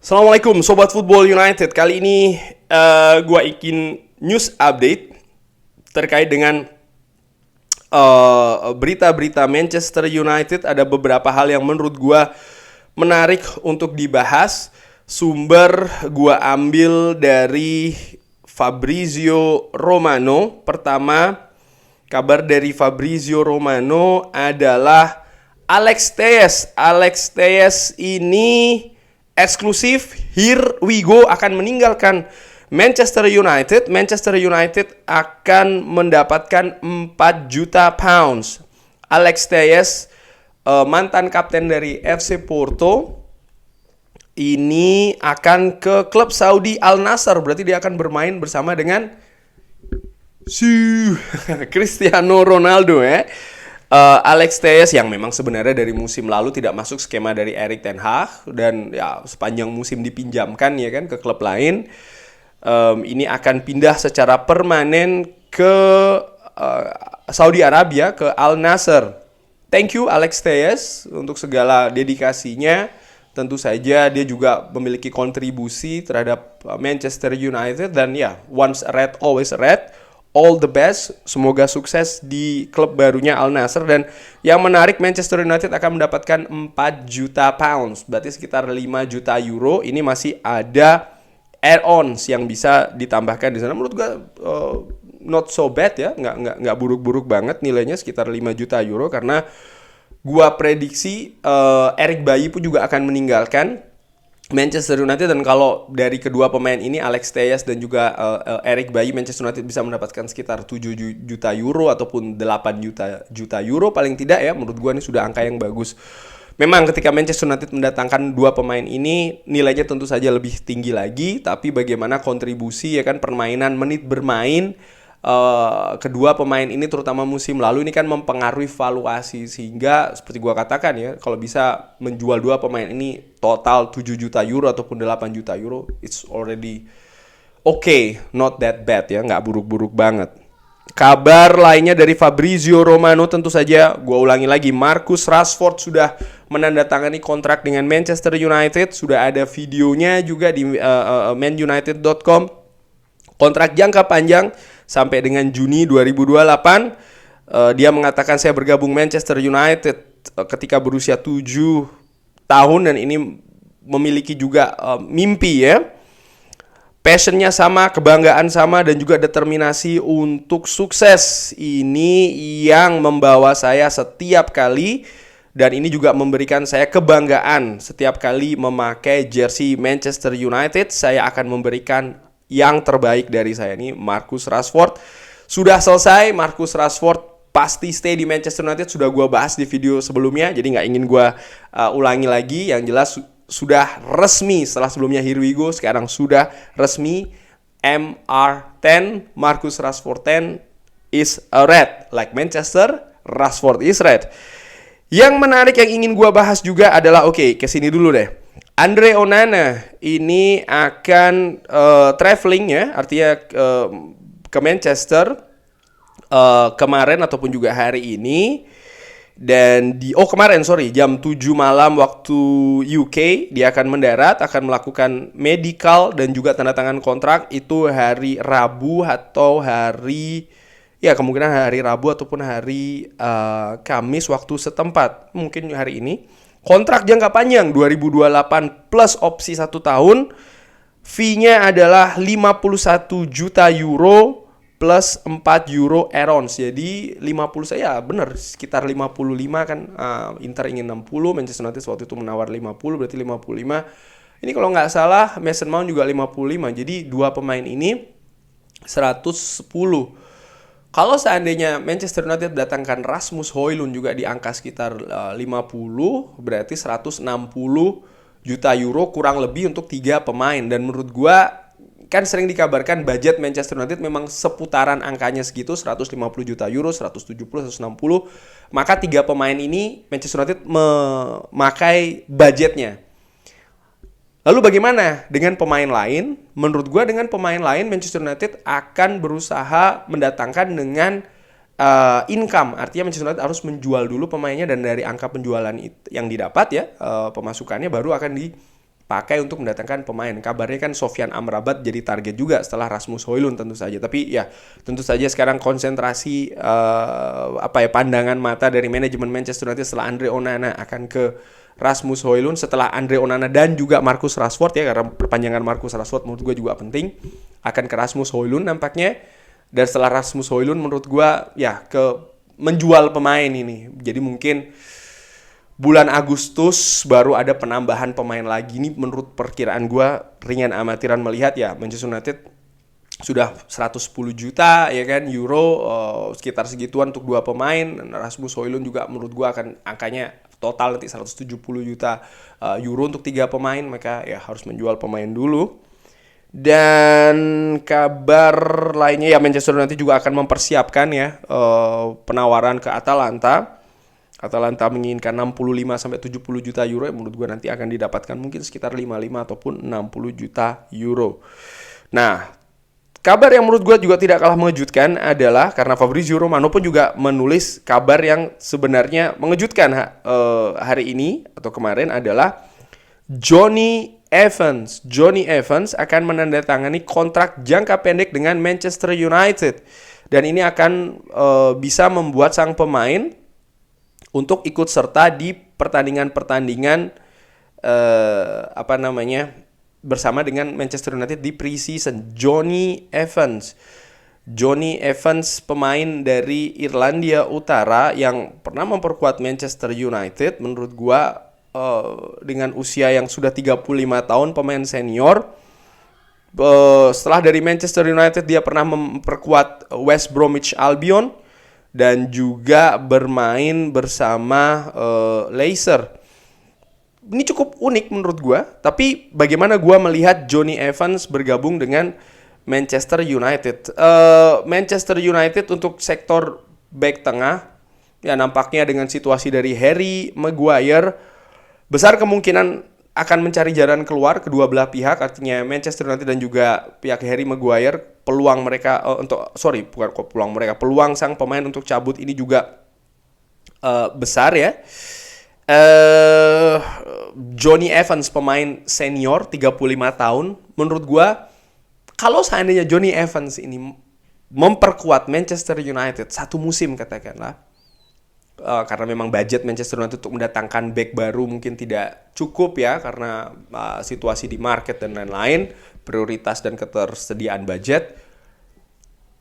Assalamualaikum Sobat Football United. Kali ini gue ingin news update terkait dengan berita-berita Manchester United. Ada beberapa hal yang menurut gue menarik untuk dibahas. Sumber gue ambil dari Fabrizio Romano. Pertama, kabar dari Fabrizio Romano adalah Alex Telles. Alex Telles ini eksklusif, here we go, akan meninggalkan Manchester United. Manchester United akan mendapatkan 4 juta pounds. Alex Telles, mantan kapten dari FC Porto, ini akan ke klub Saudi Al Nassr. Berarti dia akan bermain bersama dengan Cristiano Ronaldo ya. Alex Telles yang memang sebenarnya dari musim lalu tidak masuk skema dari Erik ten Hag dan ya sepanjang musim dipinjamkan ya kan ke klub lain, ini akan pindah secara permanen ke Saudi Arabia, ke Al Nassr. Thank you Alex Telles untuk segala dedikasinya. Tentu saja dia juga memiliki kontribusi terhadap Manchester United dan ya, once a red always a red. All the best, semoga sukses di klub barunya Al Nassr. Dan yang menarik, Manchester United akan mendapatkan 4 juta pounds, berarti sekitar 5 juta euro. Ini masih ada add-ons yang bisa ditambahkan di sana. Menurut gue not so bad ya, nggak buruk-buruk banget nilainya, sekitar 5 juta euro. Karena gue prediksi Eric Bailly pun juga akan meninggalkan Manchester United, dan kalau dari kedua pemain ini, Alex Telles dan juga Eric Bailly, Manchester United bisa mendapatkan sekitar 7 juta euro ataupun 8 juta euro paling tidak ya. Menurut gue ini sudah angka yang bagus. Memang ketika Manchester United mendatangkan dua pemain ini, nilainya tentu saja lebih tinggi lagi, tapi bagaimana kontribusi ya kan, permainan, menit bermain kedua pemain ini terutama musim lalu ini kan mempengaruhi valuasi, sehingga seperti gua katakan ya, kalau bisa menjual dua pemain ini total 7 juta euro ataupun 8 juta euro, it's already okay, not that bad ya, nggak buruk-buruk banget. Kabar lainnya dari Fabrizio Romano, tentu saja gua ulangi lagi, Marcus Rashford sudah menandatangani kontrak dengan Manchester United. Sudah ada videonya juga di manunited.com. Kontrak jangka panjang sampai dengan Juni 2028. Dia mengatakan, saya bergabung Manchester United ketika berusia 7 tahun dan ini memiliki juga mimpi ya. Passionnya sama, kebanggaan sama, dan juga determinasi untuk sukses. Ini yang membawa saya setiap kali, dan ini juga memberikan saya kebanggaan setiap kali memakai jersey Manchester United. Saya akan memberikan yang terbaik dari saya. Ini Marcus Rashford. Sudah selesai, Marcus Rashford pasti stay di Manchester United. Sudah gue bahas di video sebelumnya, jadi nggak ingin gue ulangi lagi. Yang jelas sudah resmi, setelah sebelumnya here we go, sekarang sudah resmi MR10, Marcus Rashford 10 is a red, like Manchester, Rashford is red. Yang menarik yang ingin gue bahas juga adalah, oke, kesini dulu deh, Andre Onana ini akan traveling ya, artinya ke Manchester kemarin ataupun juga hari ini. Dan jam 7 malam waktu UK dia akan mendarat, akan melakukan medical dan juga tanda tangan kontrak itu hari Rabu atau kemungkinan hari Rabu ataupun hari Kamis waktu setempat, mungkin hari ini. Kontrak jangka panjang 2028 plus opsi 1 tahun. Fee-nya adalah 51 juta euro plus 4 euro add-ons. Jadi 50, saya benar sekitar 55 kan. Inter ingin 60, Manchester United waktu itu menawar 50, berarti 55. Ini kalau nggak salah Mason Mount juga 55. Jadi dua pemain ini 110. Kalau seandainya Manchester United datangkan Rasmus Højlund juga di angka sekitar 50, berarti 160 juta euro kurang lebih untuk 3 pemain. Dan menurut gua kan sering dikabarkan budget Manchester United memang seputaran angkanya segitu, 150 juta euro, 170, 160. Maka 3 pemain ini Manchester United memakai budgetnya. Lalu bagaimana dengan pemain lain? Menurut gue dengan pemain lain Manchester United akan berusaha mendatangkan dengan income. Artinya Manchester United harus menjual dulu pemainnya, dan dari angka penjualan yang didapat ya, pemasukannya baru akan pakai untuk mendatangkan pemain. Kabarnya kan Sofyan Amrabat jadi target juga setelah Rasmus Højlund tentu saja. Tapi ya tentu saja sekarang konsentrasi pandangan mata dari manajemen Manchester United setelah Andre Onana akan ke Rasmus Højlund, setelah Andre Onana dan juga Marcus Rashford ya, karena perpanjangan Marcus Rashford menurut gue juga penting, akan ke Rasmus Højlund nampaknya. Dan setelah Rasmus Højlund menurut gue ya ke menjual pemain ini. Jadi mungkin bulan Agustus baru ada penambahan pemain lagi. Ini menurut perkiraan gue, ringan amatiran melihat ya, Manchester United sudah 110 juta ya kan euro, sekitar segituan untuk 2 pemain. Rasmus Højlund juga menurut gue akan angkanya total nanti 170 juta euro untuk 3 pemain. Maka ya harus menjual pemain dulu. Dan kabar lainnya ya, Manchester United juga akan mempersiapkan ya penawaran ke Atalanta. Atalanta menginginkan 65-70 juta euro, yang menurut gue nanti akan didapatkan mungkin sekitar 55 ataupun 60 juta euro. Nah, kabar yang menurut gue juga tidak kalah mengejutkan adalah karena Fabrizio Romano pun juga menulis kabar yang sebenarnya mengejutkan hari ini atau kemarin adalah Johnny Evans akan menandatangani kontrak jangka pendek dengan Manchester United. Dan ini akan bisa membuat sang pemain untuk ikut serta di pertandingan-pertandingan bersama dengan Manchester United di pre-season. Johnny Evans pemain dari Irlandia Utara yang pernah memperkuat Manchester United, menurut gua dengan usia yang sudah 35 tahun, pemain senior. Setelah dari Manchester United dia pernah memperkuat West Bromwich Albion dan juga bermain bersama Leicester. Ini cukup unik menurut gue. Tapi bagaimana gue melihat Johnny Evans bergabung dengan Manchester United? Manchester United untuk sektor back tengah, ya nampaknya dengan situasi dari Harry Maguire, besar kemungkinan akan mencari jalan keluar kedua belah pihak. Artinya Manchester United dan juga pihak Harry Maguire, peluang sang pemain untuk cabut ini juga besar ya. Johnny Evans pemain senior 35 tahun, menurut gua kalau seandainya Johnny Evans ini memperkuat Manchester United satu musim katakanlah, karena memang budget Manchester United untuk mendatangkan back baru mungkin tidak cukup ya, karena situasi di market dan lain-lain, prioritas dan ketersediaan budget.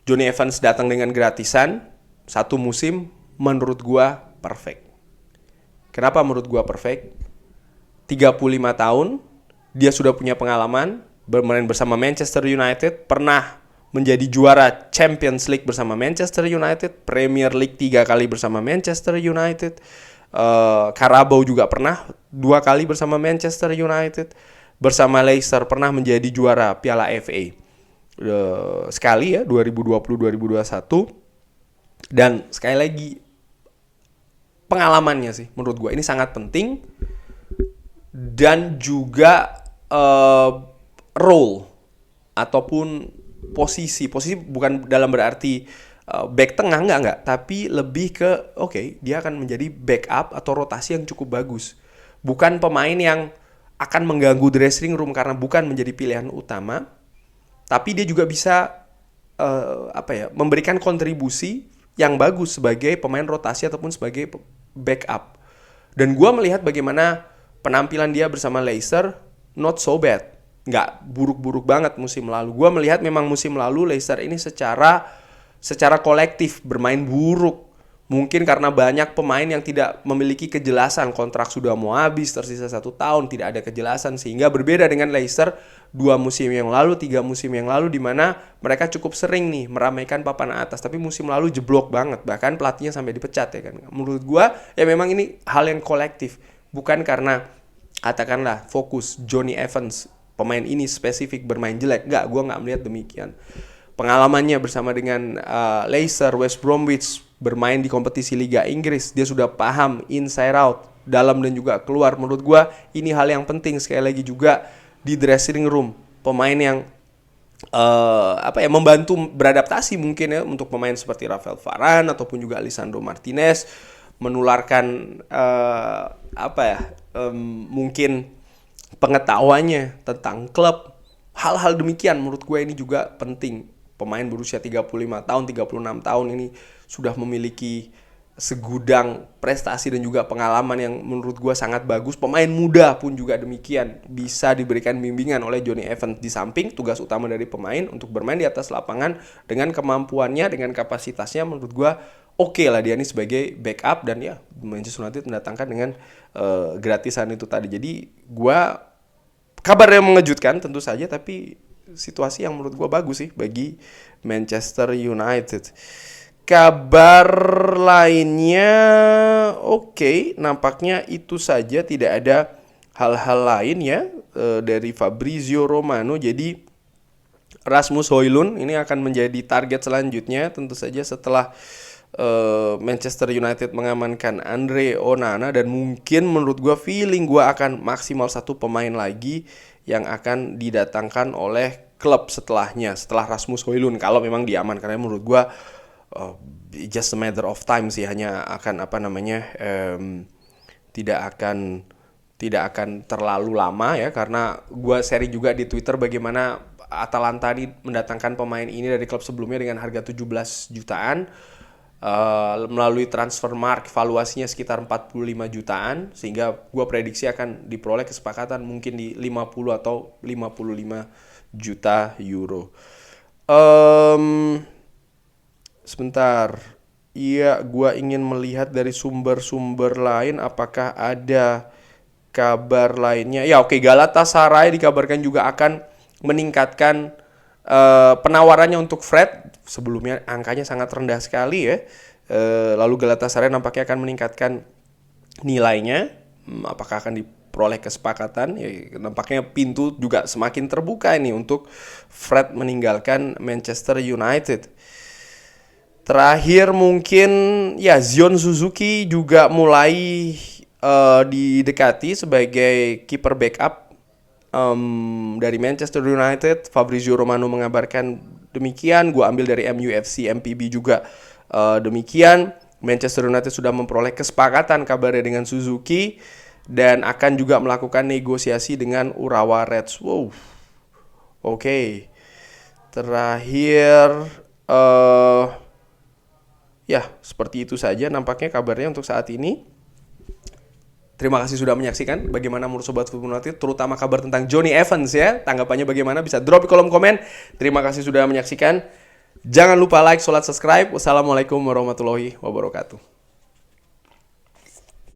Johnny Evans datang dengan gratisan satu musim, menurut gua perfect. Kenapa menurut gua perfect? 35 tahun, dia sudah punya pengalaman bermain bersama Manchester United, pernah menjadi juara Champions League bersama Manchester United, Premier League 3 kali bersama Manchester United, Carabao juga pernah 2 kali bersama Manchester United, bersama Leicester pernah menjadi juara Piala FA sekali ya 2020-2021. Dan sekali lagi pengalamannya sih menurut gue ini sangat penting. Dan juga role ataupun posisi bukan dalam berarti back tengah, enggak, tapi lebih ke dia akan menjadi backup atau rotasi yang cukup bagus. Bukan pemain yang akan mengganggu dressing room karena bukan menjadi pilihan utama, tapi dia juga bisa memberikan kontribusi yang bagus sebagai pemain rotasi ataupun sebagai backup. Dan gue melihat bagaimana penampilan dia bersama Leicester, not so bad. Nggak buruk-buruk banget musim lalu. Gue melihat memang musim lalu Leicester ini secara kolektif bermain buruk. Mungkin karena banyak pemain yang tidak memiliki kejelasan, kontrak sudah mau habis, tersisa 1 tahun, tidak ada kejelasan. Sehingga berbeda dengan Leicester 2 musim yang lalu, 3 musim yang lalu, di mana mereka cukup sering nih meramaikan papan atas. Tapi musim lalu jeblok banget, bahkan pelatihnya sampai dipecat ya kan. Menurut gue ya memang ini hal yang kolektif. Bukan karena katakanlah fokus Johnny Evans, pemain ini spesifik bermain jelek. Gue gak melihat demikian. Pengalamannya bersama dengan Leicester, West Bromwich, bermain di kompetisi Liga Inggris, dia sudah paham inside out, dalam dan juga keluar. Menurut gue ini hal yang penting. Sekali lagi juga di dressing room, pemain yang membantu beradaptasi mungkin ya untuk pemain seperti Rafael Varane ataupun juga Lisandro Martinez, menularkan mungkin pengetahuannya tentang klub. Hal-hal demikian menurut gue ini juga penting. Pemain berusia 35 tahun, 36 tahun ini sudah memiliki segudang prestasi dan juga pengalaman yang menurut gue sangat bagus. Pemain muda pun juga demikian, bisa diberikan bimbingan oleh Jonny Evans. Di samping tugas utama dari pemain untuk bermain di atas lapangan dengan kemampuannya, dengan kapasitasnya, menurut gue oke lah dia ini sebagai backup. Dan ya Manchester United mendatangkan dengan gratisan itu tadi. Jadi gue, kabar yang mengejutkan tentu saja, tapi situasi yang menurut gue bagus sih bagi Manchester United. Kabar lainnya oke, nampaknya itu saja, tidak ada hal-hal lain ya dari Fabrizio Romano. Jadi Rasmus Højlund ini akan menjadi target selanjutnya tentu saja setelah Manchester United mengamankan Andre Onana. Dan mungkin menurut gue, feeling gue akan maksimal satu pemain lagi yang akan didatangkan oleh klub setelahnya, setelah Rasmus Højlund, kalau memang diaman. Karena menurut gue just a matter of time sih, hanya akan tidak akan terlalu lama ya. Karena gue sharing juga di Twitter bagaimana Atalanta mendatangkan pemain ini dari klub sebelumnya dengan harga 17 jutaan. Melalui Transfermarkt valuasinya sekitar 45 jutaan, sehingga gue prediksi akan diperoleh kesepakatan mungkin di 50 atau 55 juta euro. Sebentar, iya, gue ingin melihat dari sumber-sumber lain apakah ada kabar lainnya. Ya oke, Galatasaray dikabarkan juga akan meningkatkan penawarannya untuk Fred. Sebelumnya angkanya sangat rendah sekali ya. Lalu Galatasaray nampaknya akan meningkatkan nilainya. Apakah akan diperoleh kesepakatan? Ya, nampaknya pintu juga semakin terbuka ini untuk Fred meninggalkan Manchester United. Terakhir mungkin ya, Zion Suzuki juga mulai didekati sebagai kiper backup dari Manchester United. Fabrizio Romano mengabarkan demikian. Gue ambil dari MUFC MPB juga demikian. Manchester United sudah memperoleh kesepakatan kabarnya dengan Suzuki dan akan juga melakukan negosiasi dengan Urawa Reds. Wow, oke. Terakhir ya, seperti itu saja nampaknya kabarnya untuk saat ini. Terima kasih sudah menyaksikan. Bagaimana menurut Sobat Football United, terutama kabar tentang Jonny Evans ya. Tanggapannya bagaimana? Bisa drop di kolom komen. Terima kasih sudah menyaksikan. Jangan lupa like, subscribe. Wassalamualaikum warahmatullahi wabarakatuh.